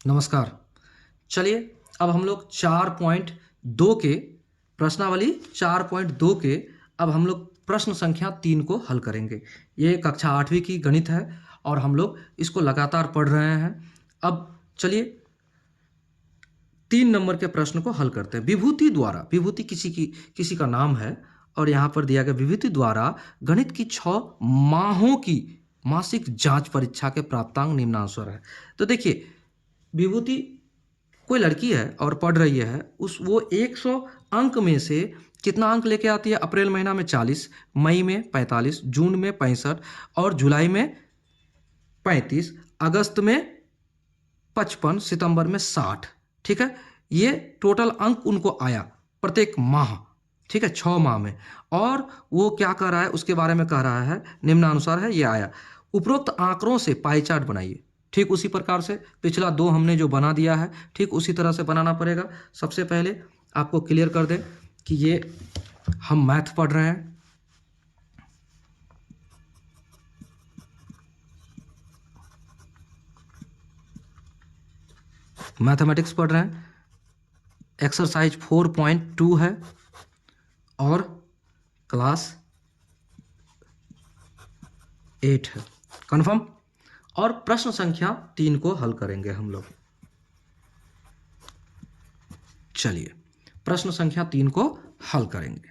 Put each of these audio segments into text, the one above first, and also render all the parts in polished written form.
नमस्कार। चलिए अब हम लोग 4.2 के प्रश्नावली 4.2 के अब हम लोग प्रश्न संख्या 3 को हल करेंगे। ये कक्षा 8वीं की गणित है और हम लोग इसको लगातार पढ़ रहे हैं। अब चलिए 3 नंबर के प्रश्न को हल करते हैं। विभूति द्वारा, विभूति किसी का नाम है और यहाँ पर दिया गया विभूति द्वारा गणित की 6 माहों की मासिक जांच परीक्षा के प्राप्तांक निम्नानुसार है। तो देखिए विभूति कोई लड़की है और पढ़ रही है, वो 100 अंक में से कितना अंक लेके आती है? अप्रैल महीना में 40, मई में 45, जून में 65 और जुलाई में 35, अगस्त में 55, सितंबर में 60। ठीक है, ये टोटल अंक उनको आया प्रत्येक माह। ठीक है, 6 माह में। और वो क्या कह रहा है उसके बारे में कह रहा है, निम्नानुसार है, ये आया। उपरोक्त आंकड़ों से पाई चार्ट बनाइए। ठीक उसी प्रकार से पिछला 2 हमने जो बना दिया है, ठीक उसी तरह से बनाना पड़ेगा। सबसे पहले आपको क्लियर कर दें कि ये हम मैथ पढ़ रहे हैं, मैथमेटिक्स पढ़ रहे हैं। एक्सरसाइज 4.2 है और क्लास 8 है। कन्फर्म। और प्रश्न संख्या 3 को हल करेंगे हम लोग। चलिए प्रश्न संख्या 3 को हल करेंगे।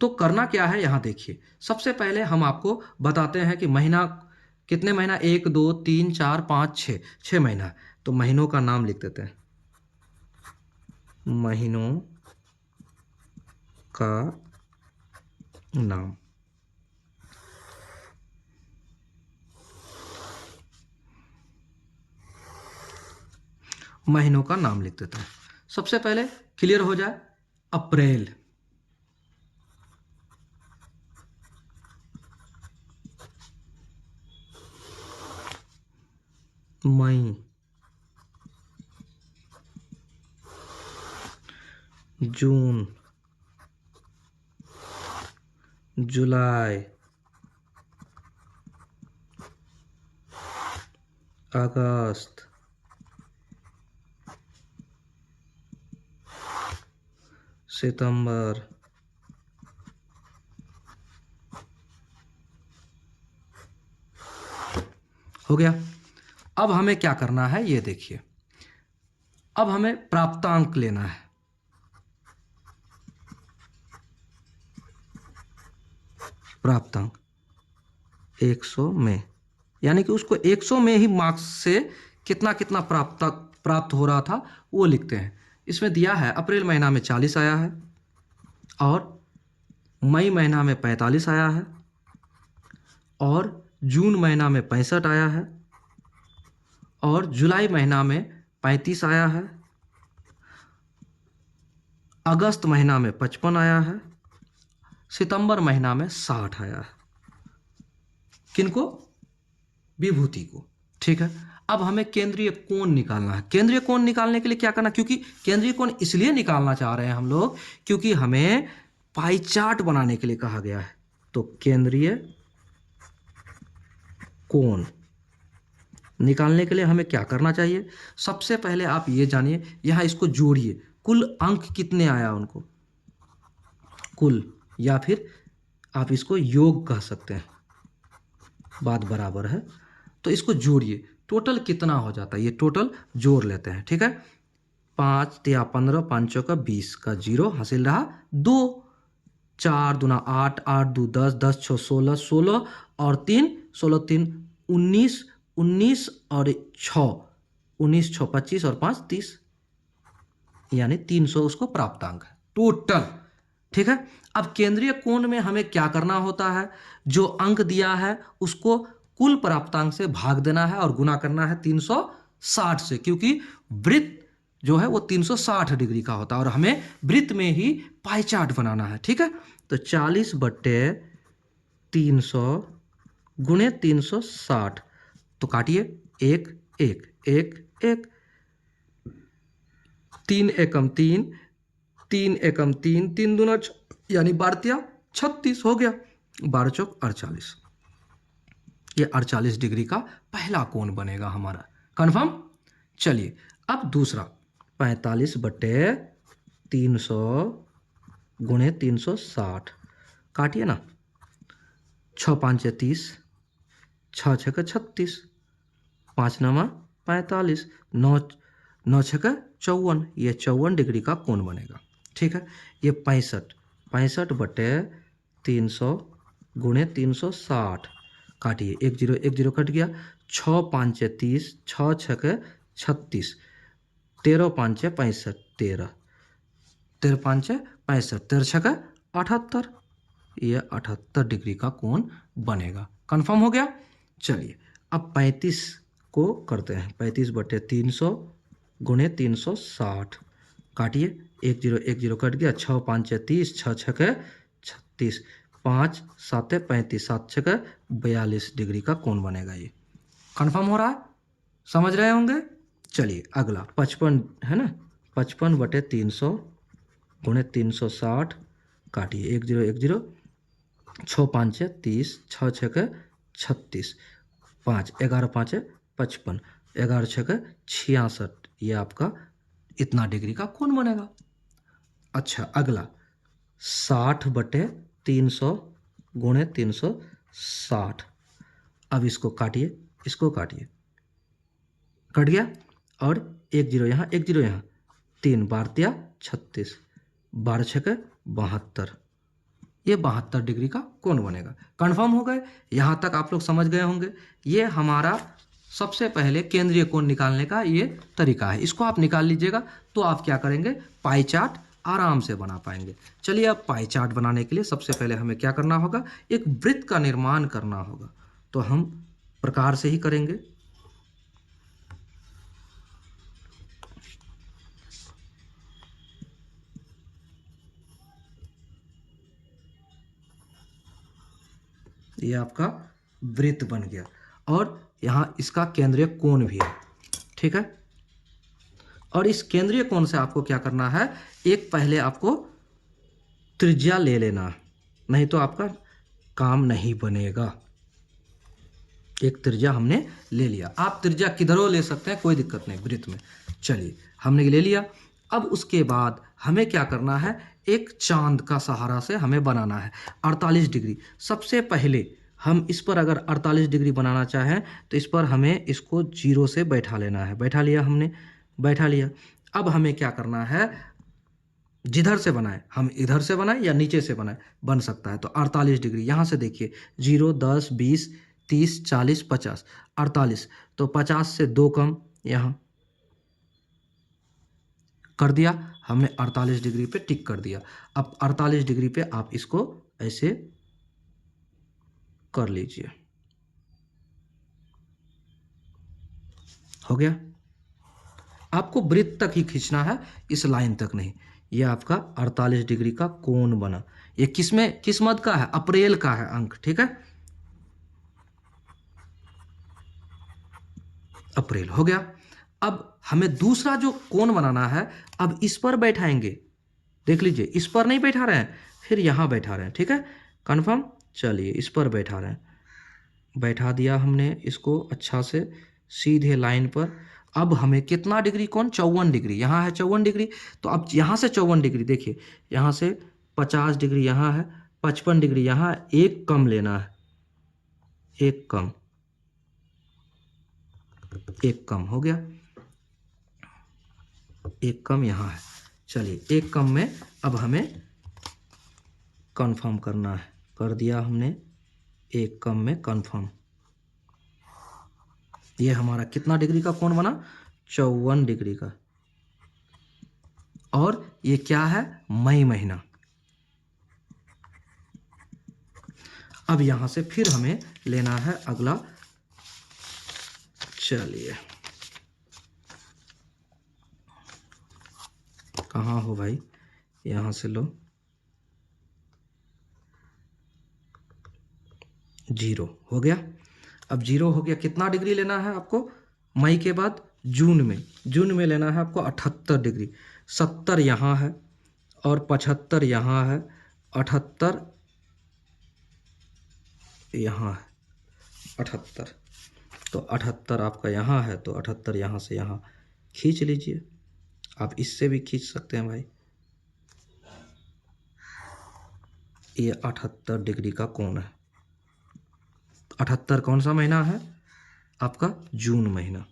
तो करना क्या है यहां देखिए। सबसे पहले हम आपको बताते हैं कि महीना कितने महीना, 1 2 3 4 5 6, 6 महीना। तो महीनों का नाम लिख देते हैं, महीनों का नाम। महीनों का नाम लिख देते हैं। सबसे पहले क्लियर हो जाए, अप्रैल, मई, जून, जुलाई, अगस्त, सितंबर, हो गया। अब हमें क्या करना है ये देखिए। अब हमें प्राप्तांक लेना है। प्राप्तांक 100 में, यानी कि उसको 100 में ही मार्क्स से कितना कितना प्राप्त हो रहा था वो लिखते हैं। इसमें दिया है अप्रैल महीना में 40 आया है और मई महीना में 45 आया है और जून महीना में 65 आया है और जुलाई महीना में 35 आया है, अगस्त महीना में 55 आया है, सितंबर महीना में 60 आया है। किनको? विभूति को। ठीक है, अब हमें केंद्रीय कोण निकालना है। केंद्रीय कोण निकालने के लिए क्या करना, क्योंकि केंद्रीय कोण इसलिए निकालना चाह रहे हैं हम लोग क्योंकि हमें पाई चार्ट बनाने के लिए कहा गया है। तो केंद्रीय कोण निकालने के लिए हमें क्या करना चाहिए? सबसे पहले आप ये जानिए, यहां इसको जोड़िए, कुल अंक कितने आया उनको, कुल, या फिर आप इसको योग कह सकते हैं, बात बराबर है। तो इसको जोड़िए, टोटल कितना हो जाता है ये टोटल जोड़ लेते हैं। ठीक है, 5 या 15, 5 का 20 का 0 हासिल रहा 2, 4 दूना 8, 8 2 10, 10 6 16, 16 और 3, 16 3 19, 19 और 6, 19 6 25 और 5 30, यानी 300 उसको प्राप्तांक है टोटल। ठीक है, अब केंद्रीय कोण में हमें क्या करना होता है, जो अंक दिया है उसको कुल प्राप्तांक से भाग देना है और गुना करना है 360 से, क्योंकि वृत्त जो है वो 360 डिग्री का होता है और हमें वृत्त में ही पाई चार्ट बनाना है। ठीक है, तो 40/300 गुणे 360, तो काटिए, 1 1 1 1, 3 एकम 3, 3 एकम 3, 3 दूना यानी 12 36 हो गया, 12 चौक 48। ये 48 डिग्री का पहला कोण बनेगा हमारा। कन्फर्म। चलिए अब दूसरा 45/300 गुणे 360 काटिए ना। 6 5 30, 6 6 36, 5 9 45, 9 9 6 54, ये 54 डिग्री का कोण बनेगा। ठीक है, ये 65/300 गुणे 360 काटिए, 1 0 1 0 कट गया। 6 5 30, 6 6 36, 13 5 65, 13 13 5 65, 13 6 78, ये 78 डिग्री का कोण बनेगा। कंफर्म हो गया। चलिए अब 35 को करते हैं। 35/300 गुणे 360 काटिए, 1 0 1 0 कट गया। 6 5 30, 6 6 36, 5 7 35, 7 6 42 डिग्री का कोण बनेगा। ये कंफर्म हो रहा है, समझ रहे होंगे। चलिए अगला 55 है ना, 55/300 गुणे 360 काटिए, 1 0 1 0, 6 5 30, 6 6 36, 5 11 5 55, 11 6 66, ये आपका इतना डिग्री का कोण बनेगा। अच्छा अगला 60/300 गुणे 360, अब इसको काटिए, इसको काटिए, कट गया। और 1 0 यहाँ 1 0 यहाँ, 3 12 36, 12 6 72, ये 72 डिग्री का कोण बनेगा। कंफर्म हो गए, यहाँ तक आप लोग समझ गए होंगे। ये हमारा सबसे पहले केंद्रीय कोण निकालने का ये तरीका है। इसको आप निकाल लीजिएगा तो आप क्या करेंगे, पाई चार्ट आराम से बना पाएंगे। चलिए अब पाई चार्ट बनाने के लिए सबसे पहले हमें क्या करना होगा, एक वृत्त का निर्माण करना होगा। तो हम प्रकार से ही करेंगे। ये आपका वृत्त बन गया और यहाँ इसका केंद्रीय कोण भी है। ठीक है, और इस केंद्रीय कोण से आपको क्या करना है, एक पहले आपको त्रिज्या ले लेना, नहीं तो आपका काम नहीं बनेगा। एक त्रिज्या हमने ले लिया, आप त्रिज्या किधरों ले सकते हैं, कोई दिक्कत नहीं वृत्त में। चलिए हमने ले लिया। अब उसके बाद हमें क्या करना है, एक चांद का सहारा से हमें बनाना है 48 डिग्री। सबसे पहले हम इस पर अगर 48 डिग्री बनाना चाहें तो इस पर हमें इसको 0 से बैठा लेना है। बैठा लिया हमने, बैठा लिया। अब हमें क्या करना है, जिधर से बनाए, हम इधर से बनाए या नीचे से बनाए, बन सकता है। तो 48 डिग्री यहाँ से देखिए, 0 10 20 30 40 50, 48, तो 50 से 2 कम यहाँ कर दिया हमने, 48 डिग्री पे टिक कर दिया। अब 48 डिग्री पे आप इसको ऐसे कर लीजिए, हो गया। आपको वृत्त तक ही खींचना है, इस लाइन तक नहीं। ये आपका 48 डिग्री का कोण बना। ये किसमें, किस मद का है, अप्रैल का है अंक। ठीक है, अप्रैल हो गया। अब हमें दूसरा जो कोण बनाना है, अब इस पर बैठाएंगे। देख लीजिए, इस पर नहीं बैठा रहे हैं, फिर यहां बैठा रहे हैं। ठीक है, कंफर्म। चलिए इस पर बैठा रहे हैं, बैठा दिया हमने इसको अच्छा से सीधे लाइन पर। अब हमें कितना डिग्री कोण, 54 डिग्री, यहाँ है 54 डिग्री। तो अब यहाँ से 54 डिग्री, देखिए यहाँ से 50 डिग्री यहाँ है, 55 डिग्री यहाँ है, एक कम लेना है, एक कम, एक कम हो गया, एक कम यहाँ है। चलिए एक कम में अब हमें कंफर्म करना है, कर दिया हमने एक कम में कंफर्म। ये हमारा कितना डिग्री का कोण बना, 54 डिग्री का। और ये क्या है, मई महीना। अब यहां से फिर हमें लेना है अगला। चलिए कहाँ हो भाई, यहां से लो, 0 हो गया। अब 0 हो गया, कितना डिग्री लेना है आपको, मई के बाद जून में, जून में लेना है आपको 78 डिग्री। 70 यहाँ है और 75 यहाँ है, 78 यहाँ है, 78, तो 78 आपका यहाँ है, तो 78 यहाँ से यहाँ खींच लीजिए, आप इससे भी खींच सकते हैं भाई। ये 78 डिग्री का कोण है। 78 कौन सा महीना है? आपका जून महीना।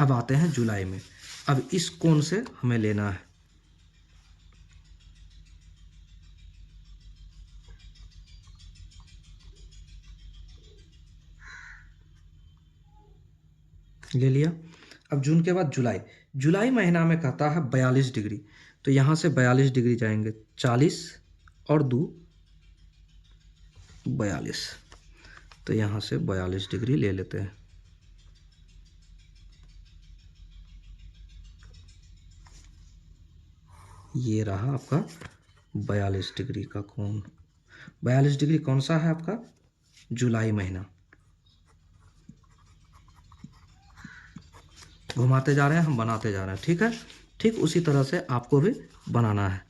अब आते हैं जुलाई में। अब इस कोण से हमें लेना है, ले लिया। अब जून के बाद जुलाई। जुलाई महीना में कहता है 42 डिग्री, तो यहाँ से 42 डिग्री जाएंगे, 40 और 2 42, तो यहाँ से 42 डिग्री ले लेते हैं। ये रहा आपका 42 डिग्री का कोण। 42 डिग्री कौन सा है आपका? जुलाई महीना। घुमाते जा रहे हैं हम, बनाते जा रहे हैं, ठीक है। ठीक उसी तरह से आपको भी बनाना है।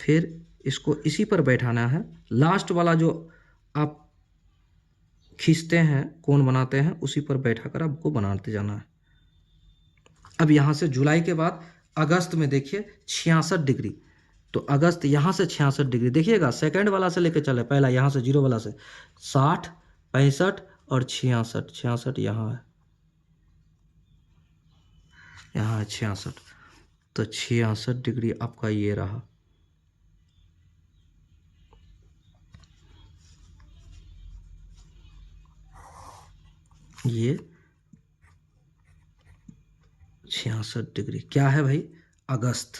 फिर इसको इसी पर बैठाना है। लास्ट वाला जो आप खींचते हैं, कोण बनाते हैं, उसी पर बैठाकर आपको बनाते जाना है। अब यहाँ से जुलाई के बाद अगस्त में देखिए 66 डिग्री, तो अगस्त यहाँ से 66 डिग्री देखिएगा, सेकंड वाला से लेके चले, पहला यहाँ से जीरो वाला से 60, 65 और 66। 66 यहाँ है, यहाँ है 66, तो 66 डिग्री आपका ये रहा। ये 66 डिग्री क्या है भाई? अगस्त।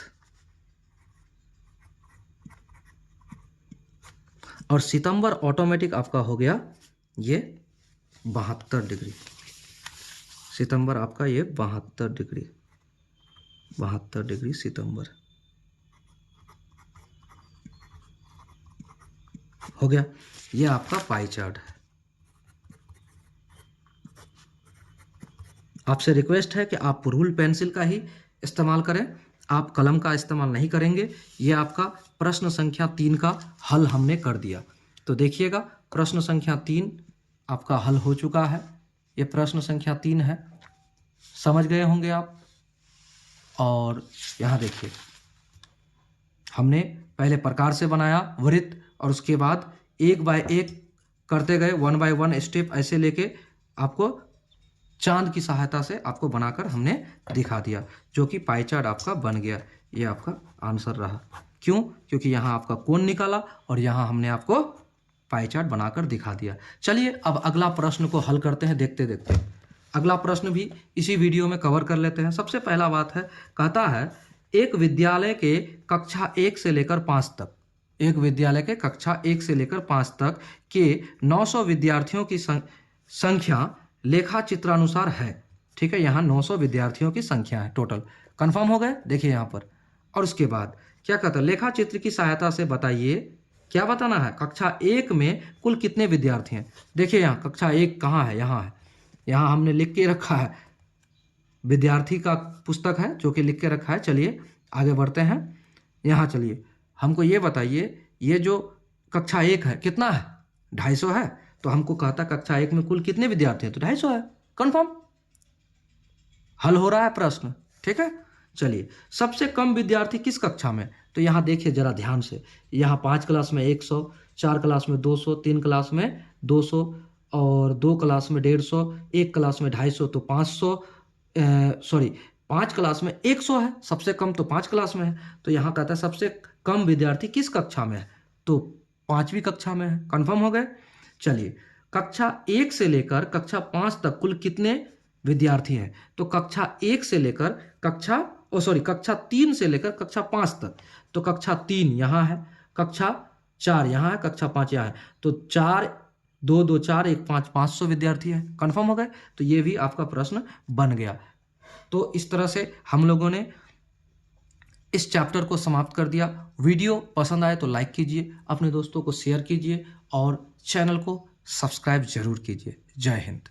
और सितंबर ऑटोमेटिक आपका हो गया ये 72 डिग्री। सितंबर आपका ये 72 डिग्री, 72 डिग्री सितंबर हो गया। ये आपका पाई चार्ट है। आपसे रिक्वेस्ट है कि आप रूल पेंसिल का ही इस्तेमाल करें, आप कलम का इस्तेमाल नहीं करेंगे। ये आपका प्रश्न संख्या 3 का हल हमने कर दिया। तो देखिएगा, प्रश्न संख्या 3 आपका हल हो चुका है। ये प्रश्न संख्या 3 है, समझ गए होंगे आप। और यहाँ देखिए, हमने पहले प्रकार से बनाया वृत्त, और उसके बाद 1 बाय 1 करते गए, 1 बाय 1 स्टेप ऐसे लेके आपको चांद की सहायता से आपको बनाकर हमने दिखा दिया, जो कि पाई चार्ट आपका बन गया। ये आपका आंसर रहा। क्यों? क्योंकि यहाँ आपका कोण निकाला और यहाँ हमने आपको पाई चार्ट बनाकर दिखा दिया। चलिए अब अगला प्रश्न को हल करते हैं देखते देखते। अगला प्रश्न भी इसी वीडियो में कवर कर लेते हैं। सबसे पहला बात है, कहता है एक विद्यालय के कक्षा 1 से लेकर 5 तक, एक विद्यालय के कक्षा 1 से लेकर 5 तक के 900 विद्यार्थियों की संख्या लेखा चित्रानुसार है। ठीक है, यहाँ 900 विद्यार्थियों की संख्या है टोटल। कंफर्म हो गए? देखिए यहाँ पर। और उसके बाद क्या कहता है, लेखा चित्र की सहायता से बताइए, क्या बताना है, कक्षा 1 में कुल कितने विद्यार्थी हैं। देखिए यहाँ कक्षा 1 कहाँ है, यहाँ है, यहाँ हमने लिख के रखा है, विद्यार्थी का पुस्तक है जो कि लिख के रखा है। चलिए आगे बढ़ते हैं। यहाँ चलिए हमको ये बताइए, ये जो कक्षा 1 है कितना है, 250 है। तो हमको कहता कक्षा 1 में कुल कितने विद्यार्थी हैं, तो 250 है। कंफर्म, हल हो रहा है प्रश्न। ठीक है, चलिए सबसे कम विद्यार्थी किस कक्षा में, तो यहाँ देखिए जरा ध्यान से, यहाँ 5 क्लास में 100, 4 क्लास में 200, 3 क्लास में 200 और 2 क्लास में 150, 1 क्लास में 250, तो 500, सॉरी 5 क्लास में 100 है, सबसे कम तो 5 क्लास में है। तो यहाँ कहता है सबसे कम विद्यार्थी किस कक्षा में है, तो 5वीं कक्षा में है। कंफर्म हो गए। चलिए कक्षा 1 से लेकर कक्षा 5 तक कुल कितने विद्यार्थी हैं, तो कक्षा 1 से लेकर कक्षा 3 से लेकर कक्षा 5 तक, तो कक्षा 3 यहाँ है, कक्षा 4 यहाँ है, कक्षा 5 यहाँ है, तो 4 2 2 4 1 5 500 विद्यार्थी है। कंफर्म हो गए। तो ये भी आपका प्रश्न बन गया। तो इस तरह से हम लोगों ने इस चैप्टर को समाप्त कर दिया। वीडियो पसंद आए तो लाइक कीजिए, अपने दोस्तों को शेयर कीजिए और चैनल को सब्सक्राइब जरूर कीजिए। जय हिंद।